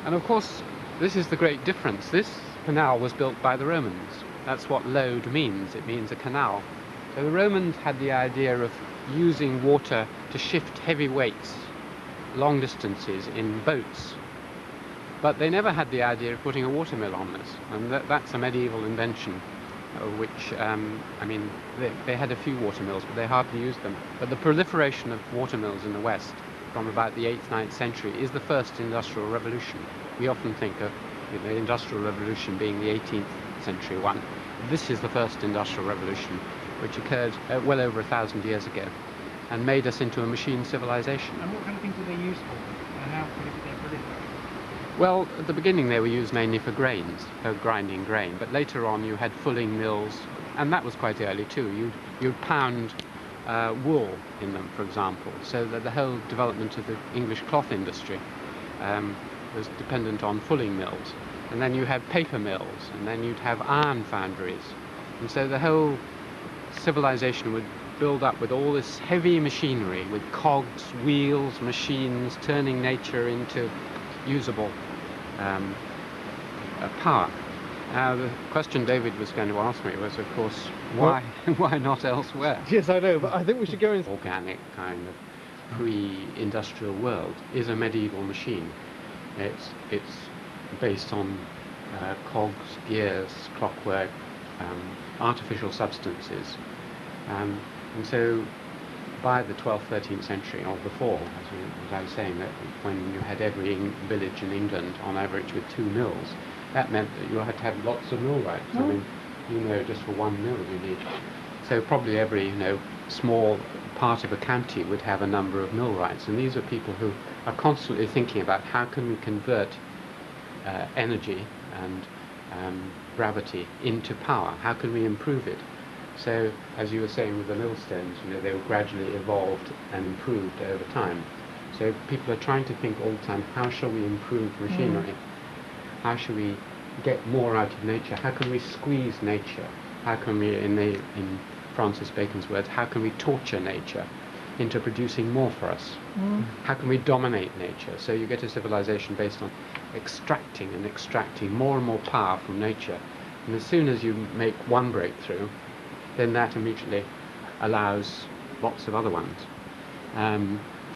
And of course, this is the great difference. This canal was built by the Romans. That's what Lode means. It means a canal. So the Romans had the idea of using water to shift heavy weights long distances in boats. But they never had the idea of putting a watermill on this. And that's a medieval invention, which, I mean, they had a few watermills, but they hardly used them. But the proliferation of watermills in the West from about the 8th, 9th century is the first industrial revolution. We often think of the Industrial Revolution being the 18th century one. This is the first industrial revolution, which occurred well over 1,000 years ago and made us into a machine civilization. And what kind of things were they used for? And how could they proliferate? Well, at the beginning they were used mainly for grains, for grinding grain, but later on you had fulling mills, and that was quite early too. You'd pound wool in them, for example, so that the whole development of the English cloth industry was dependent on fulling mills. And then you had paper mills, and then you'd have iron foundries. And so the whole civilization would build up with all this heavy machinery, with cogs, wheels, machines, turning nature into usable power. Now, the question David was going to ask me was, of course, why not elsewhere? Yes, I know, but I think we should go into... Organic kind of pre-industrial world is a medieval machine. It's based on cogs, gears, clockwork, artificial substances. And so by the 12th, 13th century, or before, as I was saying, that when you had every village in England on average with 2 mills, that meant that you had to have lots of millwrights. I mean, just for 1 mill you need. So probably every, small part of a county would have a number of millwrights. And these are people who are constantly thinking about how can we convert energy and gravity into power? How can we improve it? So, as you were saying with the millstones, they were gradually evolved and improved over time. So people are trying to think all the time, how shall we improve machinery? How shall we get more out of nature? How can we squeeze nature? How can we, in Francis Bacon's words, how can we torture nature into producing more for us? How can we dominate nature? So you get a civilization based on extracting more and more power from nature. And as soon as you make one breakthrough, then that immediately allows lots of other ones.